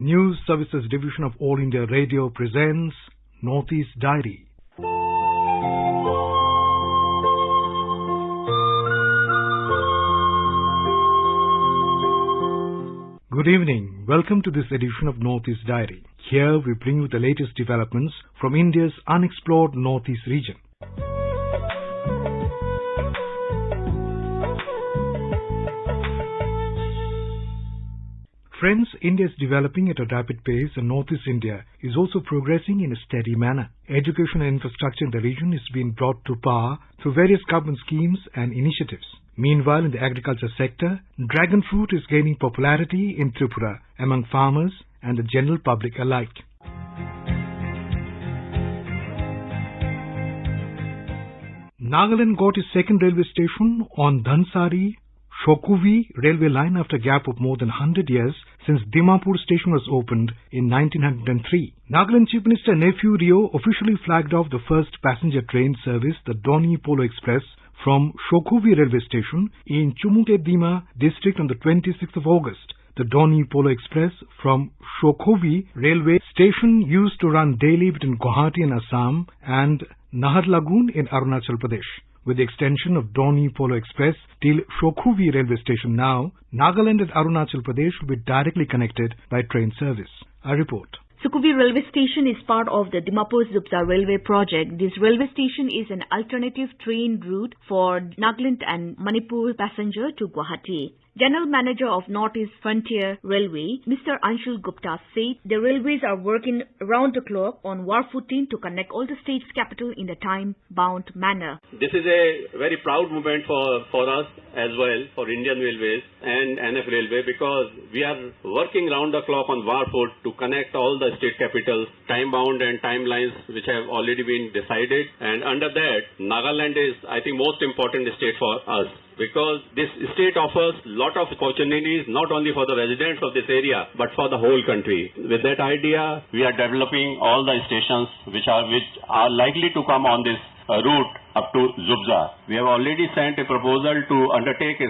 News Services Division of All India Radio presents Northeast Diary. Good evening. Welcome to this edition of Northeast Diary. Here we bring you the latest developments from India's unexplored Northeast region. Friends, India is developing at a rapid pace and Northeast India is also progressing in a steady manner. Education and infrastructure in the region is being brought to power through various government schemes and initiatives. Meanwhile, in the agriculture sector, dragon fruit is gaining popularity in Tripura among farmers and the general public alike. Nagaland got its second railway station on Dhansari-Shokuvi railway line after a gap of more than 100 years since Dimapur station was opened in 1903. Nagaland Chief Minister Nephew Rio officially flagged off the first passenger train service, the Doni Polo Express, from Shokuvi railway station in Chumukedima district on the 26th of August. The Doni Polo Express from Shokuvi railway station used to run daily between Guwahati in Assam and Naharlagun in Arunachal Pradesh. With the extension of Doni Polo Express till Shokuvi railway station now, Nagaland and Arunachal Pradesh will be directly connected by train service. A report. Sukuvi railway station is part of the Dimapur-Zubza railway project. This railway station is an alternative train route for Nagaland and Manipur passenger to Guwahati. General Manager of Northeast Frontier Railway, Mr. Anshul Gupta, said the railways are working around the clock on war footing to connect all the states' capital in a time-bound manner. This is a very proud moment for us as well, for Indian Railways and NF Railway, because we are working round the clock on war foot to connect all the state capitals, time-bound and timelines which have already been decided. And under that, Nagaland is, I think, most important state for us, because this state offers lot of opportunities not only for the residents of this area but for the whole country. With that idea, we are developing all the stations which are likely to come on this route up to Zubza. We have already sent a proposal to undertake a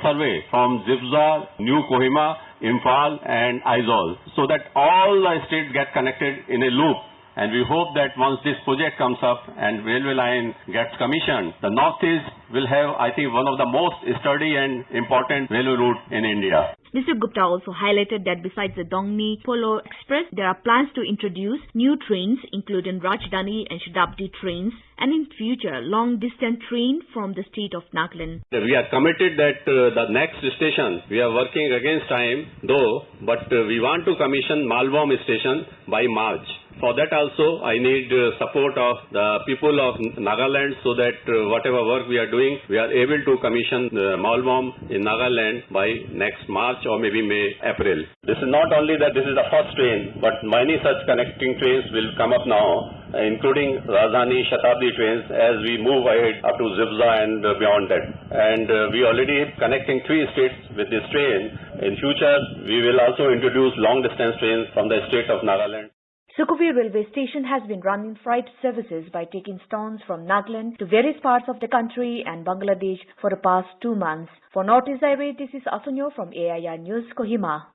survey from Zubza, New Kohima, Imphal and Aizawl, so that all the states get connected in a loop. And we hope that once this project comes up and railway line gets commissioned, the Northeast will have, I think, one of the most sturdy and important railway routes in India. Mr. Gupta also highlighted that besides the Doni Polo Express, there are plans to introduce new trains, including Rajdhani and Shatabdi trains, and in future, long-distance train from the state of Nagaland. We are committed that the next station, we are working against time, though, but we want to commission Malbom station by March. For that also, I need support of the people of Nagaland so that whatever work we are doing, we are able to commission Malbom in Nagaland by next March or maybe May, April. This is not only that this is the first train, but many such connecting trains will come up now, including Rajdhani, Shatabdi trains as we move ahead up to Zubza and beyond that. And we already connecting 3 states with this train. In future, we will also introduce long-distance trains from the state of Nagaland. Sukuvi railway station has been running freight services by taking stones from Nagaland to various parts of the country and Bangladesh for the past 2 months. For Northeast Diary, this is Asunyo from AIR News, Kohima.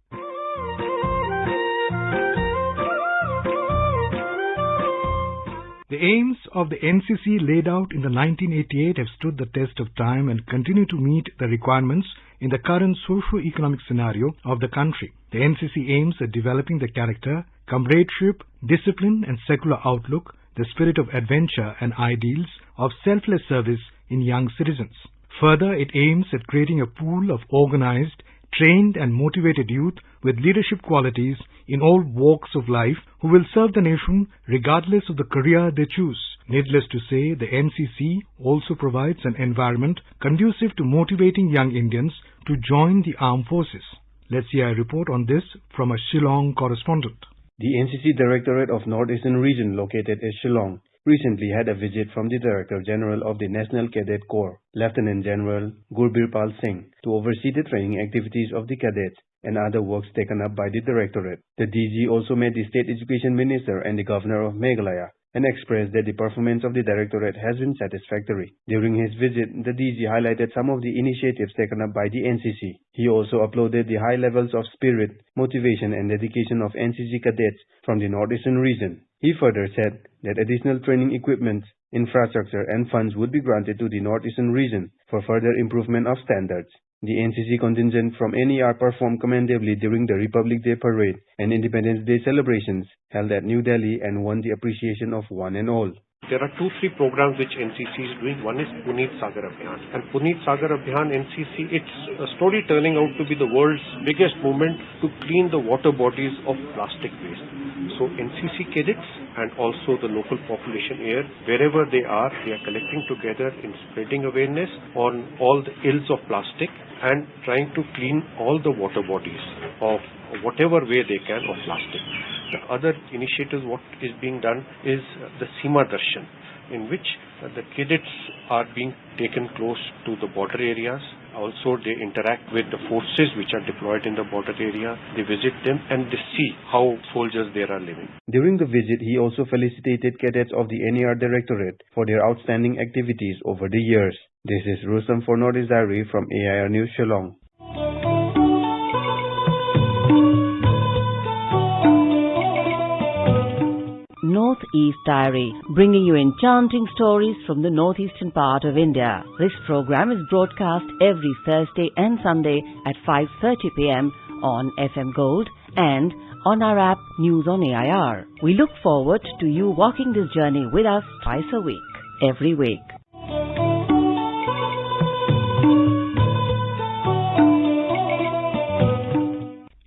The aims of the NCC laid out in the 1988 have stood the test of time and continue to meet the requirements in the current socio-economic scenario of the country. The NCC aims at developing the character, comradeship, discipline and secular outlook, the spirit of adventure and ideals of selfless service in young citizens. Further, it aims at creating a pool of organized, trained and motivated youth with leadership qualities in all walks of life who will serve the nation regardless of the career they choose. Needless to say, the NCC also provides an environment conducive to motivating young Indians to join the armed forces. Let's hear a report on this from a Shillong correspondent. The NCC Directorate of Northeastern Region, located at Shillong, recently had a visit from the Director General of the National Cadet Corps, Lieutenant General Gurbirpal Singh, to oversee the training activities of the cadets and other works taken up by the Directorate. The DG also met the State Education Minister and the Governor of Meghalaya and expressed that the performance of the Directorate has been satisfactory. During his visit, the DG highlighted some of the initiatives taken up by the NCC. He also applauded the high levels of spirit, motivation and dedication of NCC cadets from the Northeastern region. He further said that additional training equipment, infrastructure and funds would be granted to the Northeastern region for further improvement of standards. The NCC contingent from NER performed commendably during the Republic Day Parade and Independence Day celebrations held at New Delhi and won the appreciation of one and all. There are 2-3 programs which NCC is doing. One is Puneet Sagar Abhiyan. And Puneet Sagar Abhiyan NCC, it's slowly turning out to be the world's biggest movement to clean the water bodies of plastic waste. So NCC cadets and also the local population here, wherever they are collecting together in spreading awareness on all the ills of plastic and trying to clean all the water bodies of whatever way they can of plastic. The other initiative what is being done is the Seema Darshan, in which the cadets are being taken close to the border areas. Also, they interact with the forces which are deployed in the border area. They visit them and they see how soldiers there are living. During the visit, he also felicitated cadets of the NER Directorate for their outstanding activities over the years. This is Rustam for Northeast Diary from AIR News Shillong. Northeast Diary, bringing you enchanting stories from the northeastern part of India. This program is broadcast every Thursday and Sunday at 5:30 p.m. on FM Gold and on our app News on AIR. We look forward to you walking this journey with us twice a week, every week.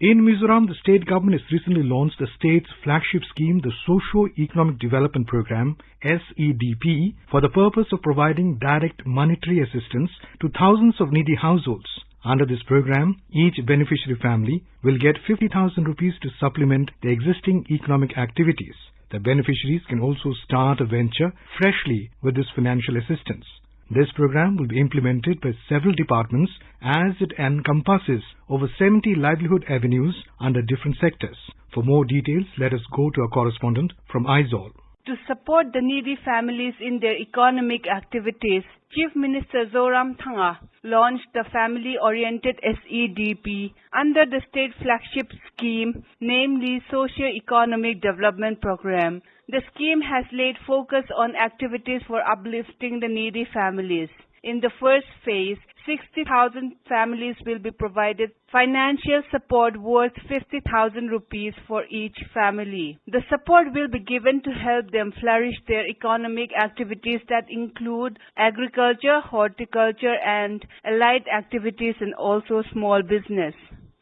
In Mizoram, the state government has recently launched the state's flagship scheme, the Socio-Economic Development Program, SEDP, for the purpose of providing direct monetary assistance to thousands of needy households. Under this program, each beneficiary family will get 50,000 rupees to supplement their existing economic activities. The beneficiaries can also start a venture freshly with this financial assistance. This program will be implemented by several departments as it encompasses over 70 livelihood avenues under different sectors. For more details, let us go to our correspondent from Aizawl. To support the needy families in their economic activities, Chief Minister Zoramthanga launched the family-oriented SEDP under the state flagship scheme, namely Socio-Economic Development Program. The scheme has laid focus on activities for uplifting the needy families. In the first phase, 60,000 families will be provided financial support worth 50,000 rupees for each family. The support will be given to help them flourish their economic activities that include agriculture, horticulture and allied activities and also small business.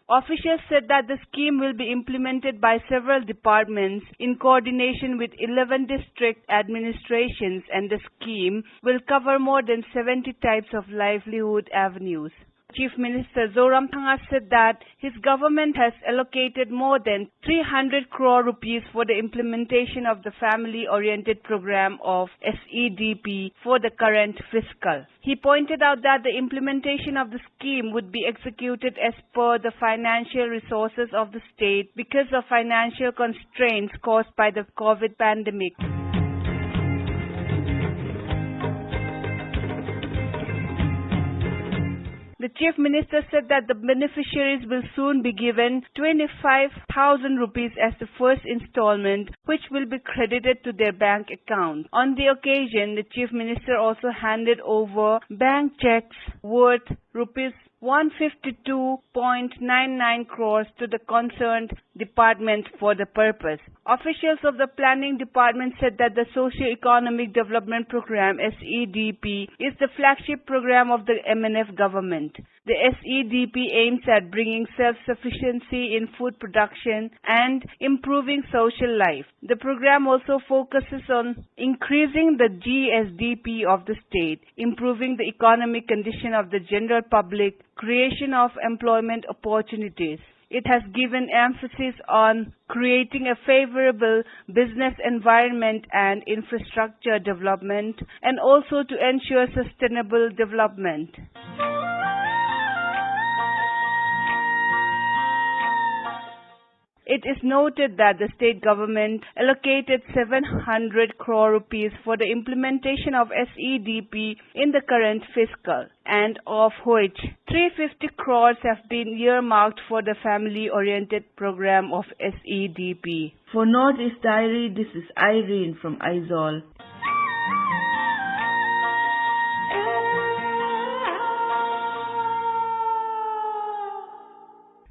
Officials said that the scheme will be implemented by several departments in coordination with 11 district administrations, and the scheme will cover more than 70 types of livelihood avenues. Chief Minister Zoramthanga said that his government has allocated more than 300 crore rupees for the implementation of the family-oriented program of SEDP for the current fiscal. He pointed out that the implementation of the scheme would be executed as per the financial resources of the state because of financial constraints caused by the COVID pandemic. The Chief Minister said that the beneficiaries will soon be given 25,000 rupees as the first installment, which will be credited to their bank account. On the occasion, the Chief Minister also handed over bank checks worth rupees 152.99 crores to the concerned department for the purpose. Officials of the planning department said that the Socio-Economic Development Program SEDP is the flagship program of the MNF government. The SEDP aims at bringing self-sufficiency in food production and improving social life. The program also focuses on increasing the GSDP of the state, improving the economic condition of the general public, creation of employment opportunities. It has given emphasis on creating a favorable business environment and infrastructure development, and also to ensure sustainable development. It is noted that the state government allocated 700 crore rupees for the implementation of SEDP in the current fiscal, and of which 350 crores have been earmarked for the family-oriented program of SEDP. For Northeast Diary, this is Irene from Aizawl.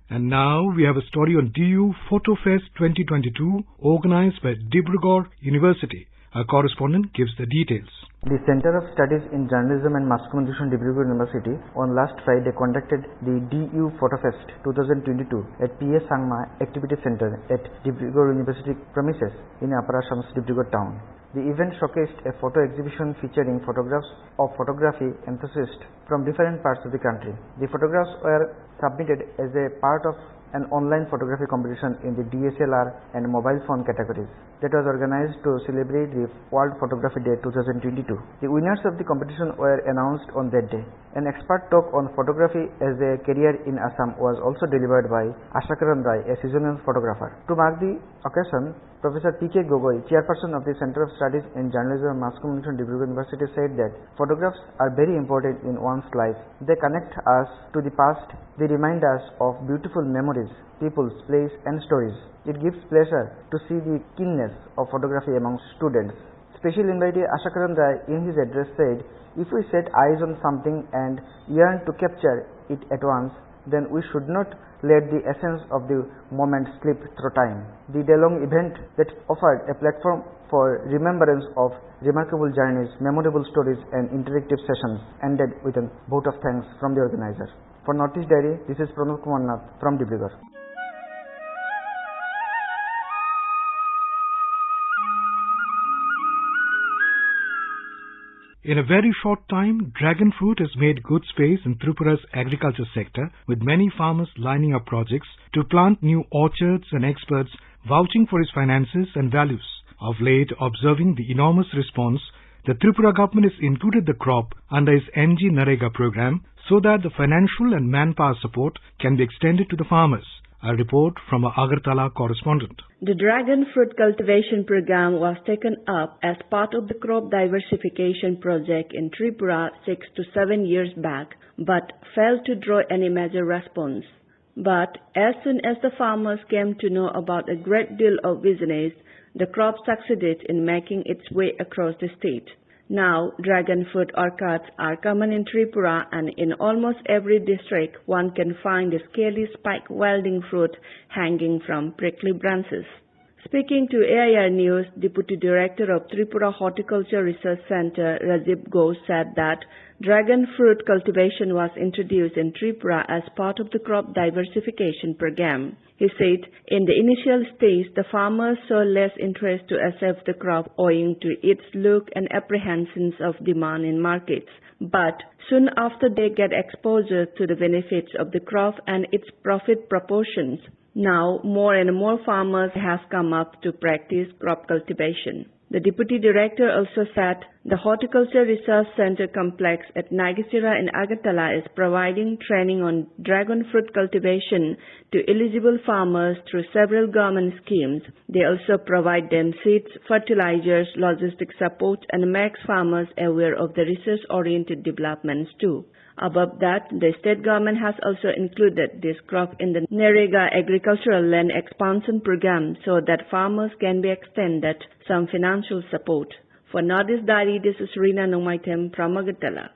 And now we have a story on DU Photo Fest 2022 organized by Dibrugarh University. Our correspondent gives the details. The Center of Studies in Journalism and Mass Communication, Dibrugarh University, on last Friday conducted the DU Photo Fest 2022 at P.S. Sangma Activity Center at Dibrugarh University premises in Upper Assam's Dibrugarh town. The event showcased a photo exhibition featuring photographs of photography enthusiasts from different parts of the country. The photographs were submitted as a part of an online photography competition in the DSLR and mobile phone categories that was organized to celebrate the World Photography Day 2022. The winners of the competition were announced on that day. An expert talk on photography as a career in Assam was also delivered by Ashakaran Rai, a seasonal photographer. To mark the occasion, Professor P.K. Gogoi, chairperson of the Center of Studies in Journalism and Mass Communication, Dibrugarh University, said that photographs are very important in one's life. They connect us to the past. They remind us of beautiful memories, peoples, place and stories. It gives pleasure to see the keenness of photography among students. Special invitee Ashakaran Rai in his address said, if we set eyes on something and yearn to capture it at once, then we should not let the essence of the moment slip through time. The day-long event that offered a platform for remembrance of remarkable journeys, memorable stories and interactive sessions ended with a vote of thanks from the organizer. For Northeast Diary, this is Pranab Kumar Nath from Dibrugarh. In a very short time, dragon fruit has made good space in Tripura's agriculture sector, with many farmers lining up projects to plant new orchards and experts vouching for its finances and values. Of late, observing the enormous response, the Tripura government has included the crop under its NG Narega program so that the financial and manpower support can be extended to the farmers. A report from our Agartala correspondent. The dragon fruit cultivation program was taken up as part of the crop diversification project in Tripura 6 to 7 years back, but failed to draw any major response. But as soon as the farmers came to know about a great deal of business, the crop succeeded in making its way across the state. Now, dragon fruit orchards are common in Tripura, and in almost every district one can find a scaly spike wielding fruit hanging from prickly branches. Speaking to AIR News, Deputy Director of Tripura Horticulture Research Center, Rajiv Ghosh, said that dragon fruit cultivation was introduced in Tripura as part of the crop diversification program. He said in the initial stage, the farmers saw less interest to accept the crop owing to its look and apprehensions of demand in markets. But soon after they get exposure to the benefits of the crop and its profit proportions, now more and more farmers have come up to practice crop cultivation. The Deputy Director also said the Horticulture Research Center complex at Nagisira in Agartala is providing training on dragon fruit cultivation to eligible farmers through several government schemes. They also provide them seeds, fertilizers, logistic support and makes farmers aware of the research-oriented developments too. Above that, the state government has also included this crop in the Narega Agricultural Land Expansion Program so that farmers can be extended some financial support. For Northeast Diary, this is Rina Nomaitem from Agartala.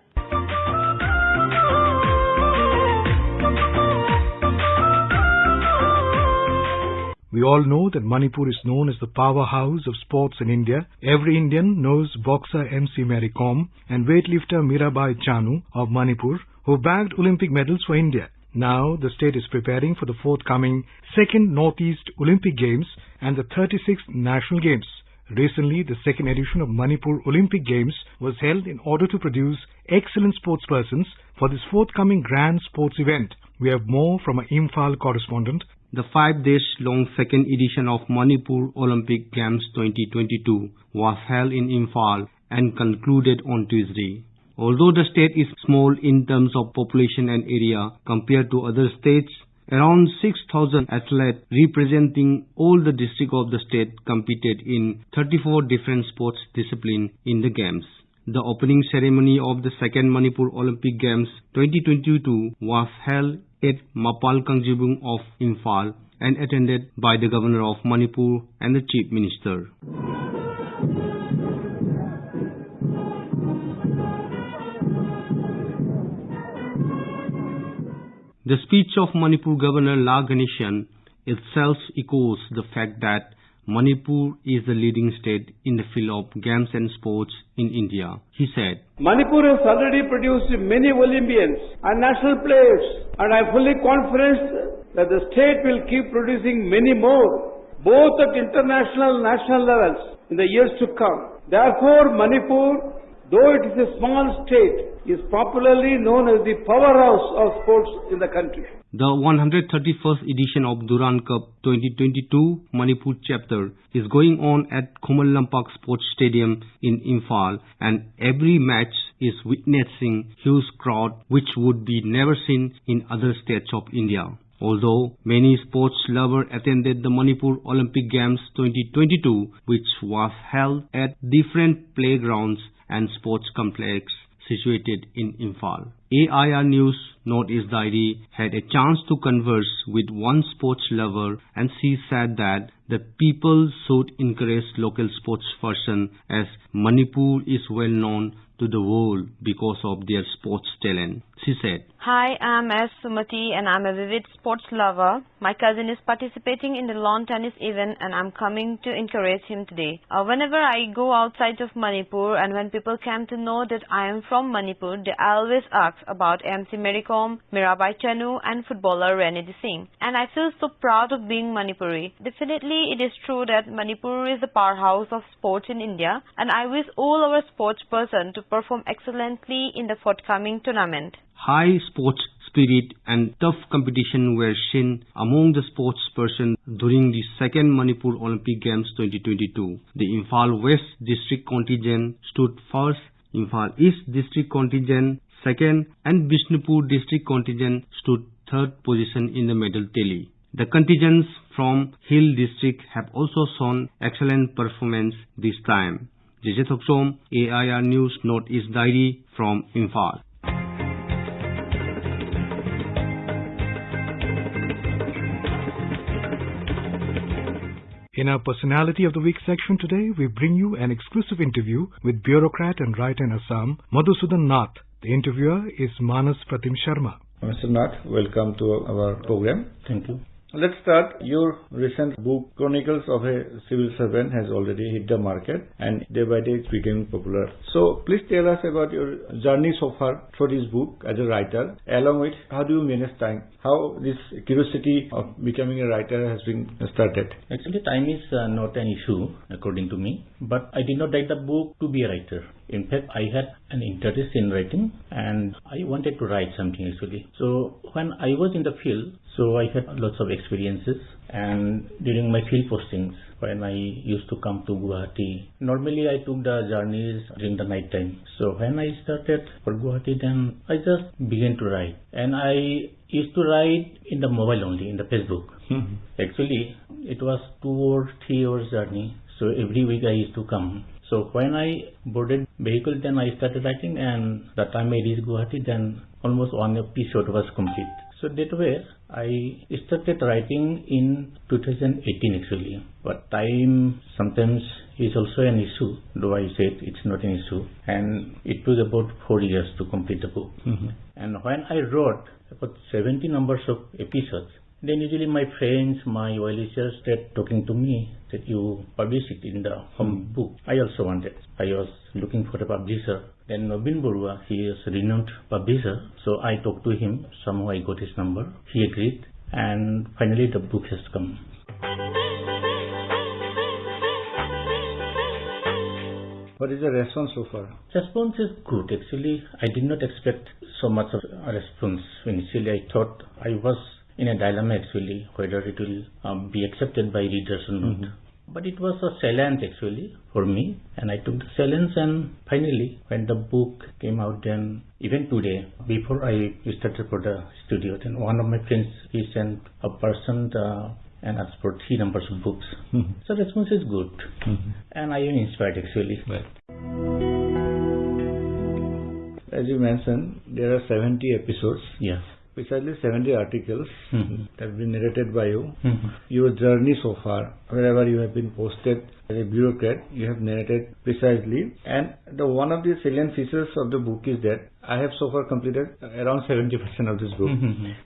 We all know that Manipur is known as the powerhouse of sports in India. Every Indian knows boxer MC Mary Kom and weightlifter Mirabai Chanu of Manipur, who bagged Olympic medals for India. Now, the state is preparing for the forthcoming second Northeast Olympic Games and the 36th National Games. Recently, the second edition of Manipur Olympic Games was held in order to produce excellent sportspersons for this forthcoming grand sports event. We have more from our Imphal correspondent. The 5-day-long second edition of Manipur Olympic Games 2022 was held in Imphal and concluded on Tuesday. Although the state is small in terms of population and area compared to other states, Around 6,000 athletes representing all the districts of the state competed in 34 different sports disciplines in the Games. The opening ceremony of the second Manipur Olympic Games 2022 was held at Mapal Kangjibung of Imphal and attended by the Governor of Manipur and the Chief Minister. The speech of Manipur Governor La Ganeshan itself echoes the fact that Manipur is the leading state in the field of games and sports in India. He said, Manipur has already produced many Olympians and national players, and I am fully confident that the state will keep producing many more, both at international and national levels in the years to come. Therefore, Manipur, though it is a small state, is popularly known as the powerhouse of sports in the country. The 131st edition of Duran Cup 2022 Manipur chapter is going on at Khomal Lampak Sports Stadium in Imphal, and every match is witnessing huge crowd which would be never seen in other states of India. Although many sports lovers attended the Manipur Olympic Games 2022, which was held at different playgrounds and sports complex situated in Imphal. AIR News Northeast Diary had a chance to converse with one sports lover, and she said that the people should encourage local sports person, as Manipur is well known to the world because of their sports talent. She said, Hi, I'm S. Sumati and I'm a vivid sports lover. My cousin is participating in the lawn tennis event and I'm coming to encourage him today. Whenever I go outside of Manipur and when people come to know that I am from Manipur, they always ask about MC Mary Kom, Mirabai Chanu and footballer Rene De Singh. And I feel so proud of being Manipuri. Definitely it is true that Manipur is the powerhouse of sports in India, and I wish all our sports person to perform excellently in the forthcoming tournament. High sports spirit and tough competition were seen among the sports person during the second Manipur Olympic Games 2022. The Imphal West District contingent stood first, Imphal East District contingent second, and Bishnupur District contingent stood third position in the medal tally. The contingents from Hill District have also shown excellent performance this time. JJ Thoksom, AIR News Northeast Diary from Imphal. In our Personality of the Week section today, we bring you an exclusive interview with bureaucrat and writer in Assam, Madhusudan Nath. The interviewer is Manas Pratim Sharma. Mr. Nath, welcome to our program. Thank you. Let's start. Your recent book, Chronicles of a Civil Servant, has already hit the market and day by day it's becoming popular. So please tell us about your journey so far for this book as a writer, along with how do you manage time? How this curiosity of becoming a writer has been started? Actually, time is not an issue according to me, but I did not write the book to be a writer. In fact, I had an interest in writing and I wanted to write something actually. So when I was in the field, so I had lots of experiences, and during my field postings, when I used to come to Guwahati, normally I took the journeys during the night time. So when I started for Guwahati, then I just began to write. And I used to write in the mobile only, in the Facebook. Actually, it was 2 or 3 hours journey. So every week I used to come. So when I boarded vehicle, then I started writing, and the time I reached Guwahati, then almost one episode was complete. So that way, I started writing in 2018 actually. But time sometimes is also an issue, though I said it's not an issue. And it took about 4 years to complete the book. And when I wrote about 70 numbers of episodes, then usually my friends, my well-wishers started talking to me that you publish it in the home book. I also wanted. I was looking for a publisher. Then Nobin Borua, he is a renowned publisher. So I talked to him. Somehow I got his number. He agreed. And finally the book has come. What is the response so far? Response is good. Actually, I did not expect so much of a response. Initially, I thought I was in a dilemma actually, whether it will be accepted by readers or not. But it was a challenge actually for me, and I took the challenge, and finally when the book came out, then even today, before I started for the studio, then one of my friends, he sent a person and asked for 3 numbers of books. So the response is good, and I am inspired actually. As you mentioned, there are 70 episodes. Yes. Precisely 70 articles that have been narrated by you. Your journey so far, wherever you have been posted as a bureaucrat, you have narrated precisely. And one of the salient features of the book is that I have so far completed around 70% of this book.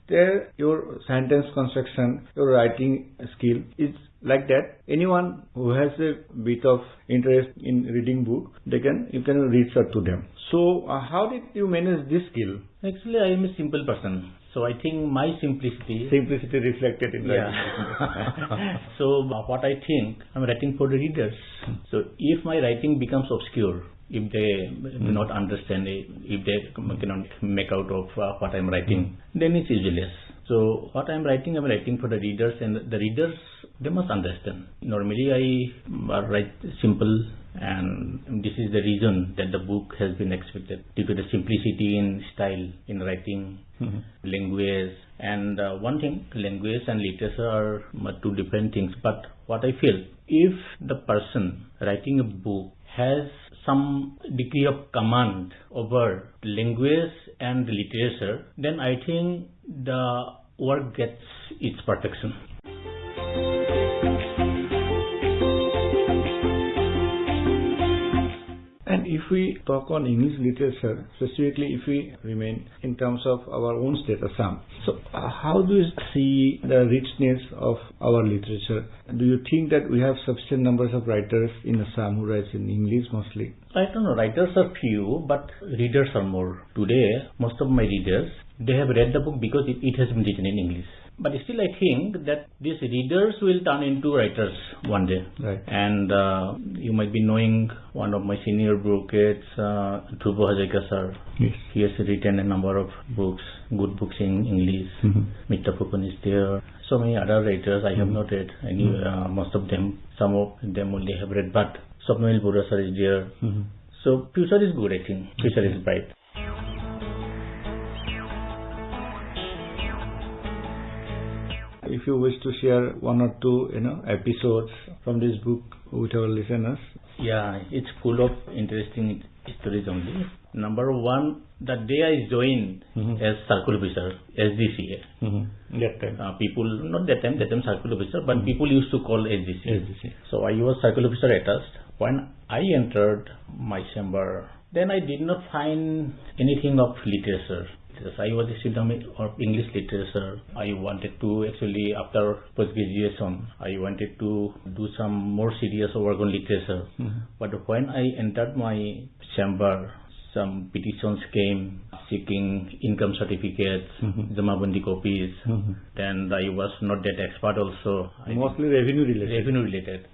There, your sentence construction, your writing skill is like that. Anyone who has a bit of interest in reading book, you can reach out to them. So, how did you manage this skill? Actually, I am a simple person. So I think my simplicity reflected in writing. So what I think, I'm writing for the readers. So if my writing becomes obscure, if they do not understand it, if they cannot make out of what I'm writing, then it's useless. So what I'm writing for the readers, and the readers, they must understand. Normally I write simple, and this is the reason that the book has been expected, due to the simplicity in style, in writing, language. And one thing, language and literature are 2 different things. But what I feel, if the person writing a book has some degree of command over language and literature, then I think the work gets its perfection. And if we talk on English literature, specifically if we remain in terms of our own state, Assam, so how do you see the richness of our literature? Do you think that we have sufficient numbers of writers in Assam who write in English mostly? I don't know, writers are few, but readers are more. Today, most of my readers, they have read the book because it has been written in English. But still I think that these readers will turn into writers one day. Right. And you might be knowing one of my senior bureaucrats, Saikia sir. Yes. He has written a number of books, good books in English. Mita Pupun is there. So many other writers I have not read. Most of them, some of them only have read, but Swapnil Bura sir is there. So future is good, I think. Future is bright. If you wish to share 1 or 2, episodes from this book with our listeners. Yeah, it's full of interesting stories only. Number 1, the day I joined as circle officer, SDCA. That time. People, not that time circle officer, but people used to call SDCA. So I was circle officer attached. When I entered my chamber, then I did not find anything of literature. I was a student of English literature. I wanted to actually, after post-graduation, I wanted to do some more serious work on literature. But when I entered my chamber, some petitions came seeking income certificates, Jamabandi copies. Then I was not that expert also. Mostly revenue related.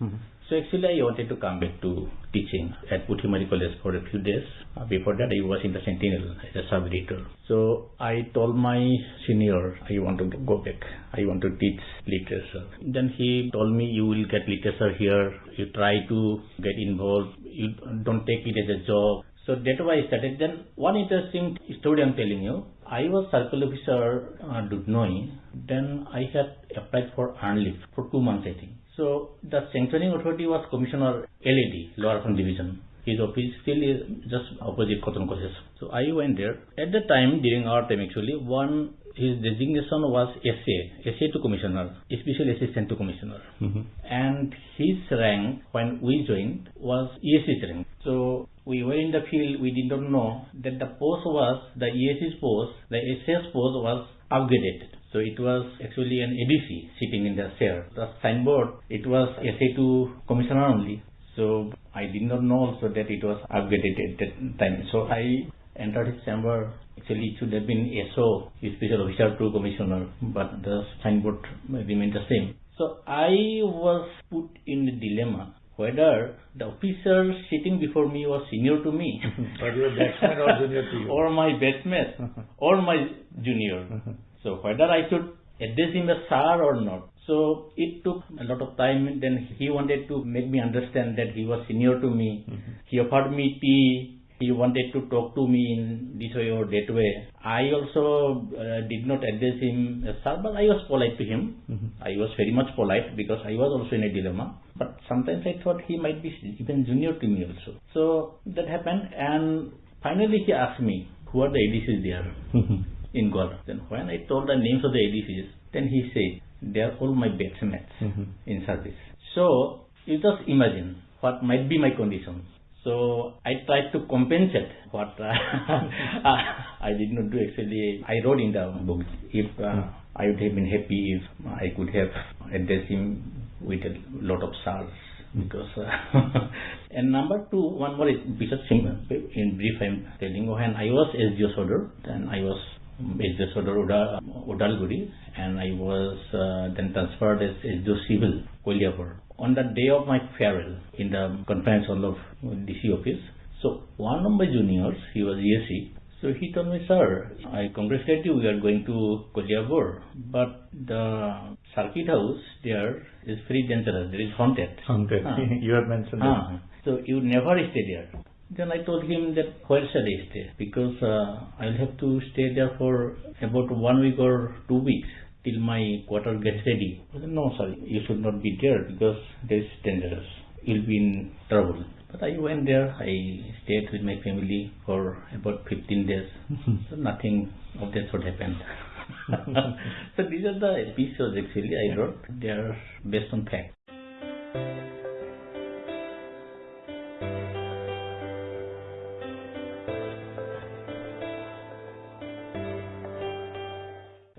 So actually I wanted to come back to teaching at Puthimari College for a few days. Before that I was in the Sentinel as a sub-editor. So I told my senior, I want to go back. I want to teach literature. Then he told me, you will get literature here. You try to get involved. You don't take it as a job. So that's why I started. Then one interesting story I'm telling you. I was circle officer Dudnoi. Then I had applied for earned leave for 2 months, I think. So the sanctioning authority was Commissioner LAD, Lower Assam Division. His office still is just opposite Cotton College. So I went there. At the time, during our time actually, his designation was SA to Commissioner, Special Assistant to Commissioner. And his rank, when we joined, was ESS rank. So we were in the field, we did not know that the ESS post, the SS post was upgraded. So it was actually an ADC sitting in the chair. The signboard, it was SA to Commissioner only. So I did not know also that it was upgraded at that time. So I entered his chamber. Actually, it should have been SO, Special Officer to Commissioner, but the signboard remained the same. So I was put in a dilemma whether the officer sitting before me was senior to me, or your batchmate or junior to you, or my batchmate, or my junior. So whether I should address him as sir or not. So it took a lot of time, and then he wanted to make me understand that he was senior to me. He offered me tea. He wanted to talk to me in this way or that way. I also did not address him as sir, but I was polite to him. I was very much polite because I was also in a dilemma. But sometimes I thought he might be even junior to me also. So that happened, and finally he asked me, who are the ADCs there in Goa? Then when I told the names of the ADCs, then he said, they are all my batchmates in service. So you just imagine what might be my condition. So I tried to compensate what I did not do actually. I wrote in the book, if I would have been happy if I could have addressed him with a lot of stars. Because and number two, one more is because in brief I'm telling you, when I was SDO Sodor, then I was SDO Sodor Udalguri, and I was then transferred as SDO Civil Kolhapur. On the day of my farewell in the conference hall of DC office, so one of my juniors, he was ESC, so he told me, sir, I congratulate you, we are going to Kolhapur, but the circuit house there is very dangerous, there is haunted. Haunted, you have mentioned that. So you never stay there. Then I told him that where shall I stay? Because I'll have to stay there for about 1 week or 2 weeks till my quarter gets ready. I said, no, sorry, you should not be there because this is dangerous. You'll be in trouble. But I went there, I stayed with my family for about 15 days. So nothing of that sort happened. So these are the episodes actually I wrote. They are based on fact.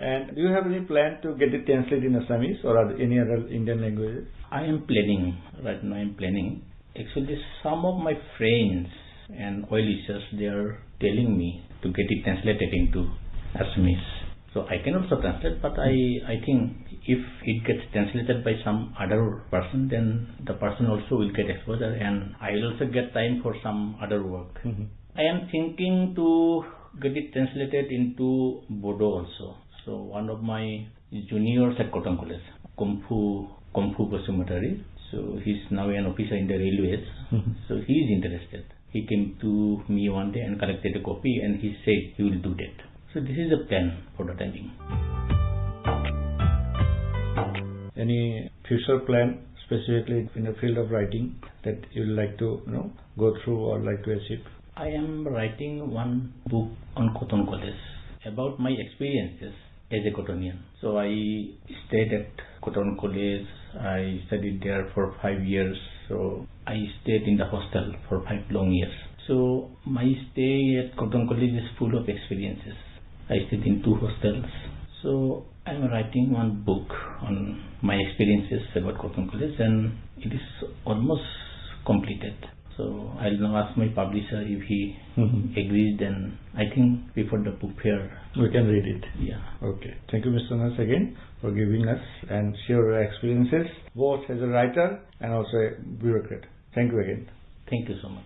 And do you have any plan to get it translated in Assamese or any other Indian languages? I am planning, right now I am planning. Actually, some of my friends and well-wishers, they are telling me to get it translated into Assamese. So I can also translate, but I think if it gets translated by some other person, then the person also will get exposure, and I will also get time for some other work. I am thinking to get it translated into Bodo also. So one of my juniors at Cotton College, Komfu Basumatari, so he's now an officer in the railways. So he is interested. He came to me one day and collected a copy, and he said he will do that. So this is the plan for the timing. Any future plan specifically in the field of writing that you would like to go through or like to achieve? I am writing one book on Cotton College about my experiences as a Cottonian. So I stayed at Cotton College. I studied there for 5 years. So I stayed in the hostel for 5 long years. So my stay at Cotton College is full of experiences. I stayed in 2 hostels. So I am writing one book on my experiences about Cotton College, and it is almost completed. So I'll now ask my publisher if he agrees, then I think before the book fair we can read it. Yeah. Okay. Thank you, Mr. Nas, again for giving us and share your experiences both as a writer and also a bureaucrat. Thank you again. Thank you so much.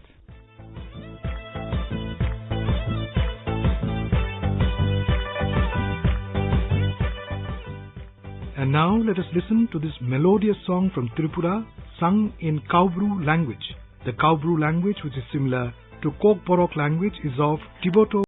And now let us listen to this melodious song from Tripura sung in Kaubru language. The Kaubru language, which is similar to Kokborok language, is of Tibeto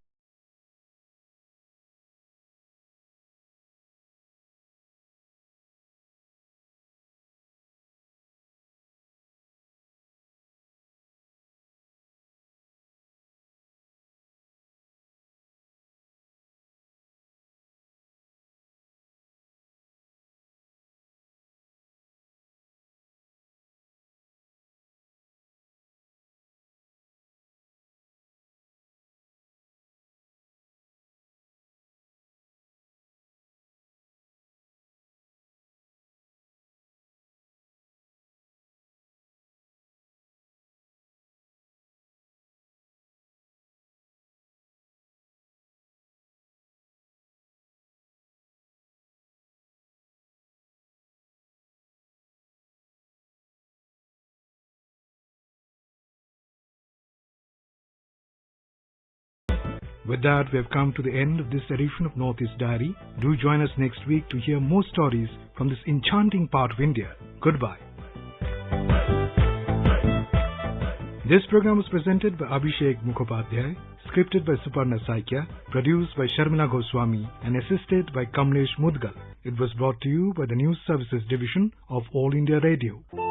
With that, we have come to the end of this edition of Northeast Diary. Do join us next week to hear more stories from this enchanting part of India. Goodbye. This program was presented by Abhishek Mukhopadhyay, scripted by Suparna Saikia, produced by Sharmila Goswami and assisted by Kamlesh Mudgal. It was brought to you by the News Services Division of All India Radio.